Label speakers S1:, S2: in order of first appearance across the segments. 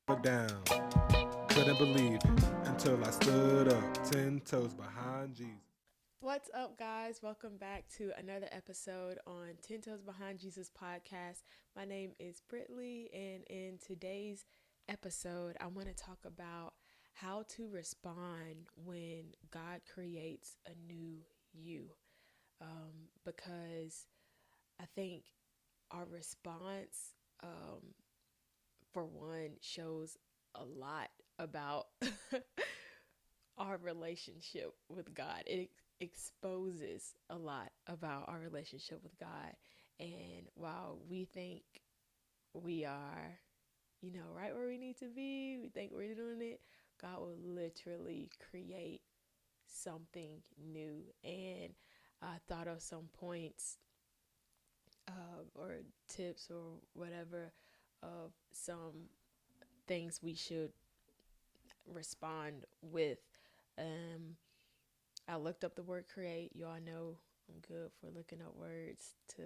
S1: But down, couldn't believe it until I stood up 10 toes behind Jesus.
S2: What's up, guys? Welcome back to another episode on Ten Toes Behind Jesus podcast. My name is Britley, and in today's episode, I want to talk about how to respond when God creates a new you. Because I think our response, for one, shows a lot about our relationship with God. It exposes a lot about our relationship with God. And while we think we are, right where we need to be, we think we're doing it, God will literally create something new. And I thought of some points or tips or whatever of some things we should respond with. Um, I looked up the word create. You all know I'm good for looking up words to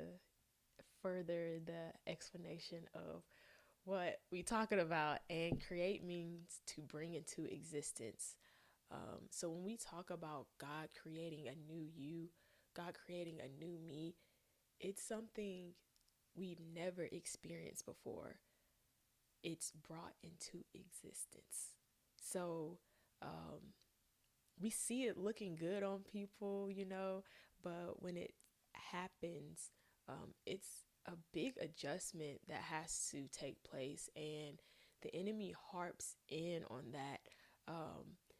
S2: further the explanation of what we talking about. And create means to bring into existence. So when we talk about God creating a new you, God creating a new me, it's something we've never experienced before. It's brought into existence. So um, we see it looking good on people, but when it happens, it's a big adjustment that has to take place, and the enemy harps in on that.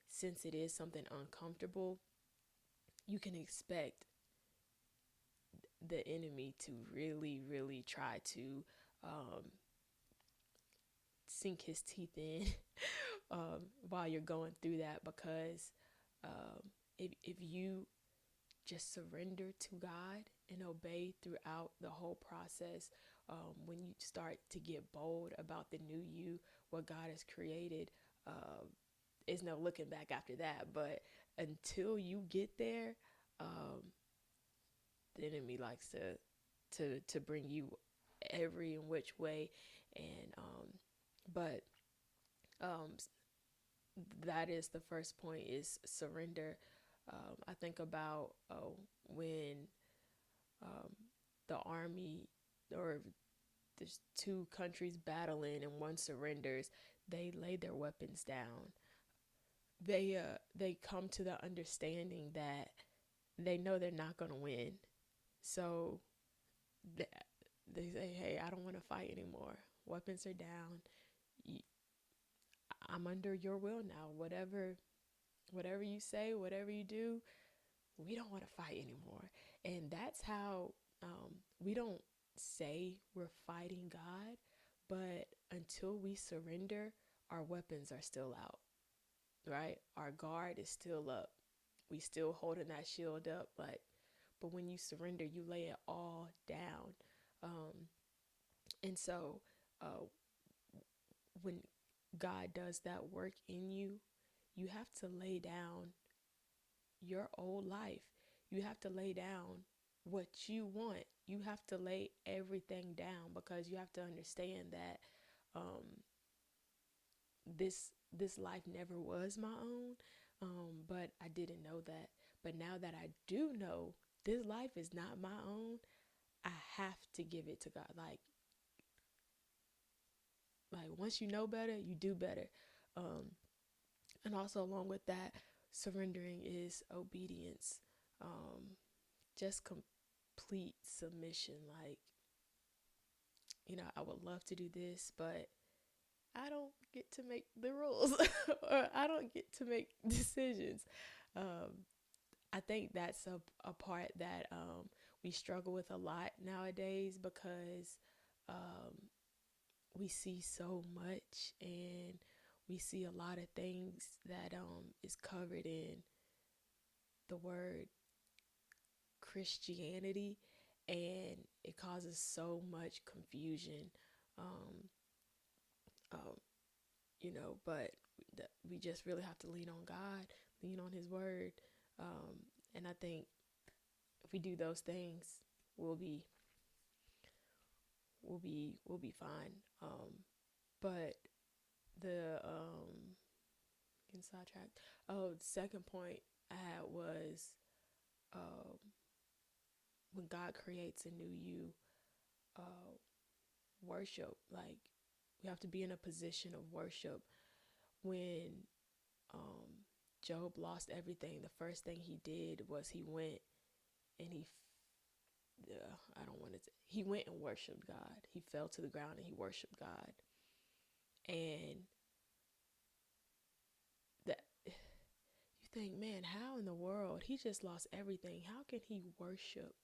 S2: Since it is something uncomfortable, you can expect the enemy to really, really try to um, sink his teeth in while you're going through that, because if you just surrender to God and obey throughout the whole process, when you start to get bold about the new you, what God has created, uh, is no looking back after that. But until you get there, um, the enemy likes to bring you every in which way, and but um, that is the first point, is surrender. I think about when um, the army, or there's two countries battling and one surrenders, they lay their weapons down. They come to the understanding that they know they're not going to win. So th- they say, "Hey, I don't want to fight anymore. Weapons are down. I'm under your will now. Whatever you say, whatever you do, we don't want to fight anymore." And that's how we don't say we're fighting God, but until we surrender, our weapons are still out, right? Our guard is still up. We still holding that shield up, but when you surrender, you lay it all down. Um, and so uh, when God does that work in you, you have to lay down your old life. You have to lay down what you want. You have to lay everything down, because you have to understand that um, this life never was my own. But I didn't know that. But now that I do know this life is not my own, I have to give it to God. Like once you know better, you do better. Um, and also along with that, surrendering is obedience. Um, just complete submission. Like, I would love to do this, but I don't get to make the rules or I don't get to make decisions. Um, I think that's a part that we struggle with a lot nowadays, because um, we see so much, and we see a lot of things that is covered in the word Christianity, and it causes so much confusion. Um, um, but we just really have to lean on God, lean on His word, and I think if we do those things, we'll be we'll be fine. But the getting sidetracked. Oh, the second point I had was um when God creates a new you, uh worship. Like, we have to be in a position of worship. When um Job lost everything, the first thing he did was he went and I don't want to he went and worshiped God. He fell to the ground and he worshiped God. And that, you think, man, how in the world he just lost everything? How can he worship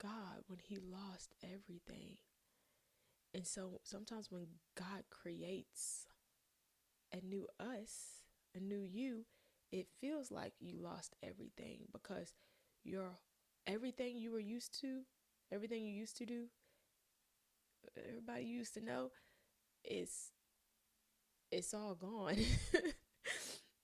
S2: God when he lost everything? And so sometimes when God creates a new us, a new you, it feels like you lost everything, because your everything you were used to, everything you used to do, everybody used to know, it's it's all gone.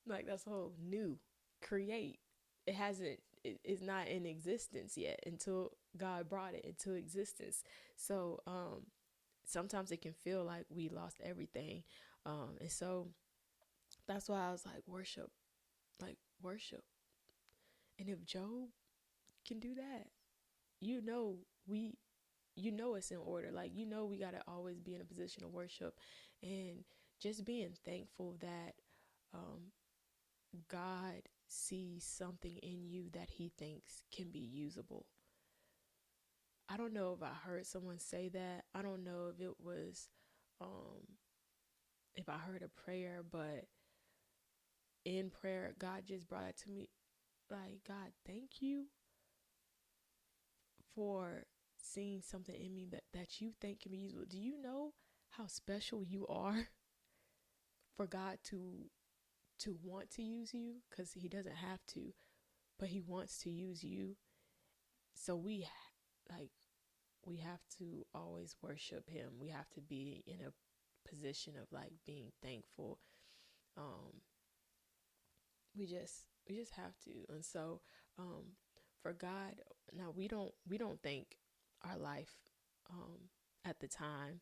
S2: Like, that's whole new create. It hasn't it's not in existence yet until God brought it into existence. So sometimes it can feel like we lost everything. And so that's why I was like worship. And if Job can do that, you know we you know it's in order. Like, we got to always be in a position of worship, and just being thankful that um God sees something in you that he thinks can be usable. I don't know if I heard someone say that. I don't know if it was um if I heard a prayer, but in prayer God just brought it to me, like, God, thank you for seeing something in me that you think can be useful. Do you know how special you are for God to want to use you? Because he doesn't have to, but he wants to use you. So like we have to always worship him. We have to be in a position of like being thankful. Um, we just have to. And so for God, now we don't think our life um, at the time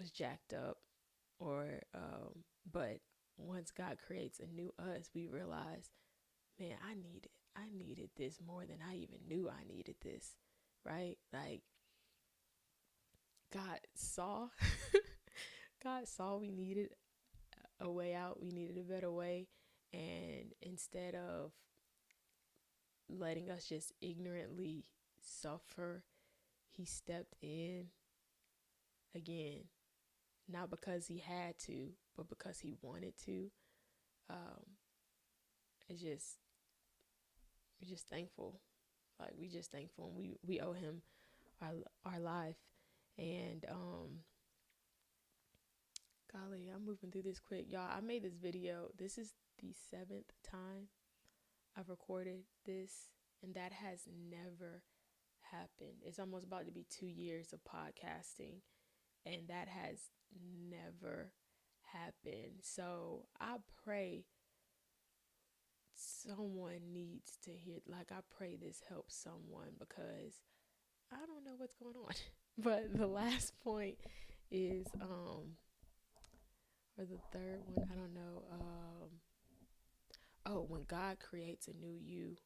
S2: was jacked up, or but once God creates a new us, we realize, man, I needed this more than I even knew I needed this, right? Like, God saw God saw we needed a way out, we needed a better way, and instead of letting us just ignorantly suffer, he stepped in again, not because he had to, but because he wanted to. Um, it's just we're just thankful. Like, we just thankful, and we owe him our our life. And golly, I'm moving through this quick, y'all. I made this video. This is the seventh time I've recorded this, and that has never happened. It's almost about to be 2 years of podcasting, and that has never happened. So I pray someone needs to hear, like, I pray this helps someone, because I don't know what's going on. But the last point is or the third one, I don't know. Oh, when God creates a new you,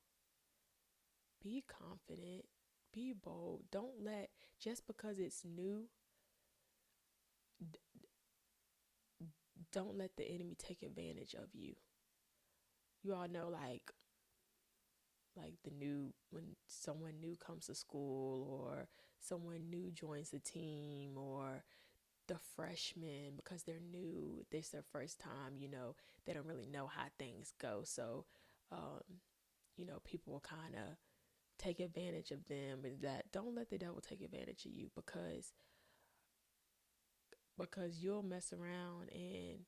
S2: be confident, be bold. Don't let, just because it's new, don't let the enemy take advantage of you. You all know, like the new, when someone new comes to school, or someone new joins the team, or the freshmen, because they're new, this is their first time, they don't really know how things go. So people will kind of take advantage of them. And that, don't let the devil take advantage of you, because you'll mess around and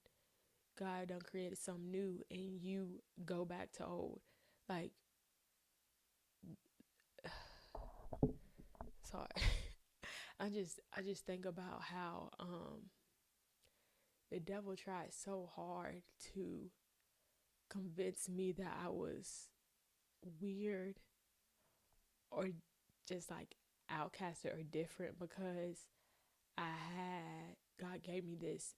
S2: God done created something new and you go back to old. Like, sorry. I just think about how the devil tried so hard to convince me that I was weird, or just like outcasted or different, because God gave me this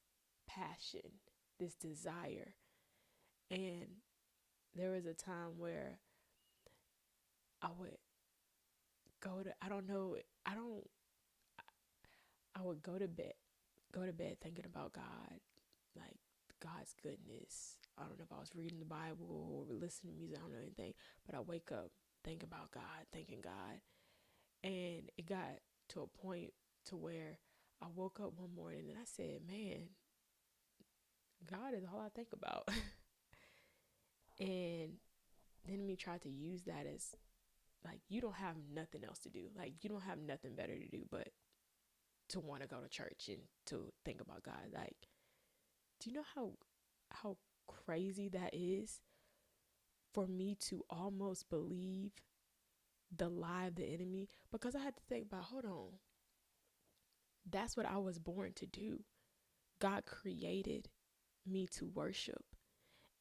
S2: passion, this desire. And there was a time where I would I don't know, I would go to bed thinking about God, like God's goodness. I don't know if I was reading the Bible or listening to music, I don't know anything, but I wake up thinking about God, thanking God. And it got to a point to where I woke up one morning and I said, man, God is all I think about. And then me tried to use that as like, you don't have nothing else to do. Like, you don't have nothing better to do but to want to go to church and to think about God. Like, do you know how crazy that is for me to almost believe the lie of the enemy? Because I had to think about, hold on, that's what I was born to do. God created me to worship.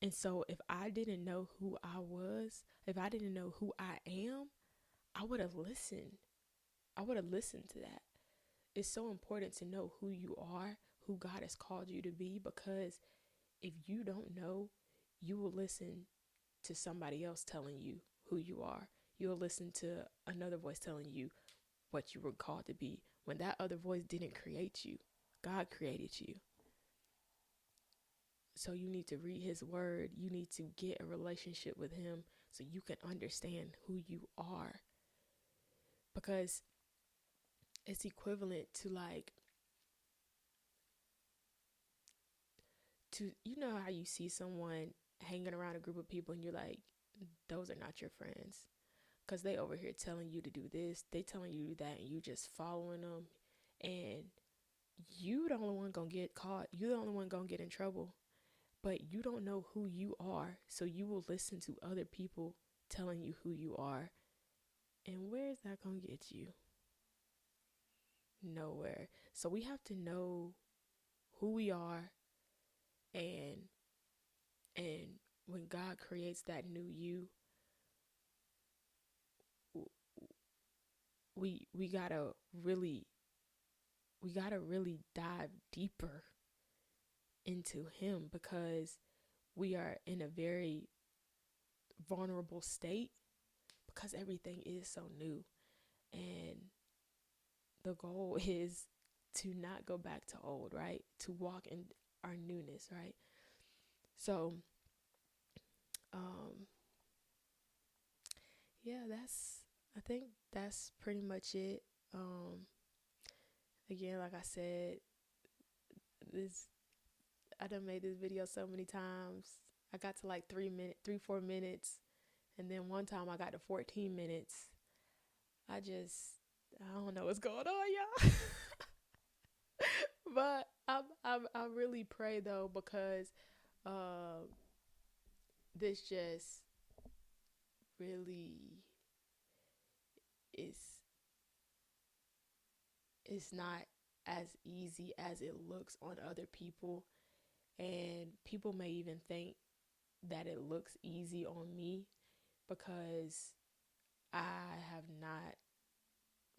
S2: And so if I didn't know who I was, if I didn't know who I am, I would have listened. I would have listened to that. It's so important to know who you are, who God has called you to be, because if you don't know, you will listen to somebody else telling you who you are. You'll listen to another voice telling you what you were called to be when that other voice didn't create you. God created you. So you need to read his word. You need to get a relationship with him so you can understand who you are. Because it's equivalent to like, you know how you see someone hanging around a group of people and you're like, those are not your friends. Because they over here telling you to do this, they telling you that, and you just following them. And you the only one gonna get caught. You the only one gonna get in trouble. But you don't know who you are. So you will listen to other people telling you who you are. And where is that gonna get you? Nowhere. So we have to know who we are, and when God creates that new you, we gotta really dive deeper into him, because we are in a very vulnerable state because everything is so new. And the goal is to not go back to old, right? To walk in our newness, right? So, um, yeah, I think that's pretty much it. Um, Again, like I said, this, I done made this video so many times. I got to like 4 minutes. And then one time I got to 14 minutes. I don't know what's going on, y'all. But I really pray though, because uh, this just really is, it's not as easy as it looks on other people. And people may even think that it looks easy on me because I have not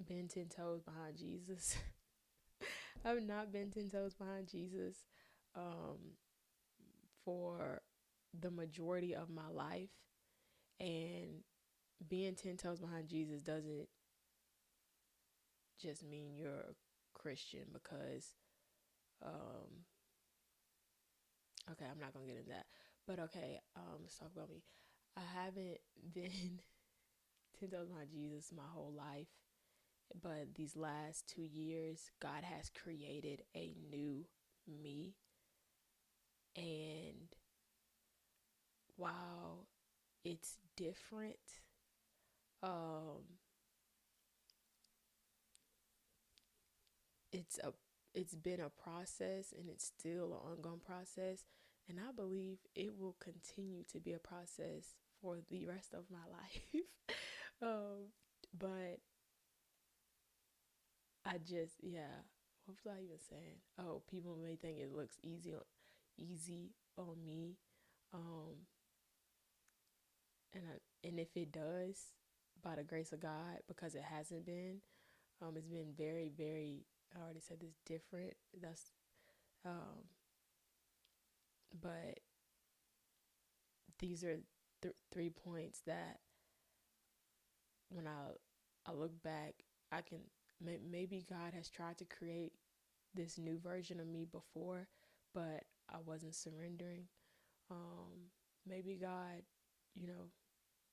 S2: been 10 toes behind Jesus. I've not been 10 toes behind Jesus um, for the majority of my life. And being 10 toes behind Jesus doesn't just mean you're a Christian, because, okay, I'm not going to get into that. But okay, let's talk about me. I haven't been 10 toes behind Jesus my whole life. But these last 2 years, God has created a new me. And while it's different, um, it's been a process, and it's still an ongoing process. And I believe it will continue to be a process for the rest of my life. But yeah, what was I even saying? Oh, people may think it looks easy on me. Um, and if it does, by the grace of God, because it hasn't been, it's been very, very, I already said this, different. That's, um, But these are 3 points that when I look back, I can maybe God has tried to create this new version of me before, but I wasn't surrendering. Maybe God, you know,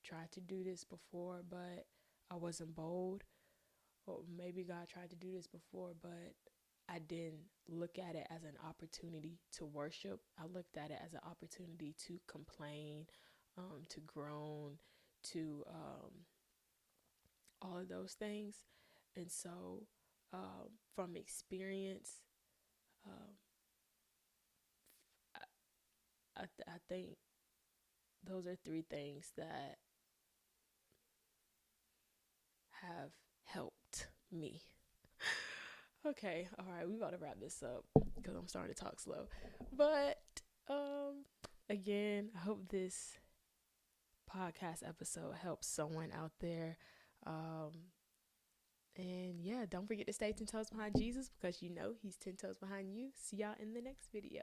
S2: tried to do this before, but I wasn't bold. Or maybe God tried to do this before, but I didn't look at it as an opportunity to worship. I looked at it as an opportunity to complain, to groan, to all of those things. And so, from experience, um, I think those are 3 things that have helped me. Okay, all right, we about to wrap this up because I'm starting to talk slow. But um, again, I hope this podcast episode helps someone out there. Um, and yeah, don't forget to stay 10 toes behind Jesus because you know he's 10 toes behind you. See y'all in the next video.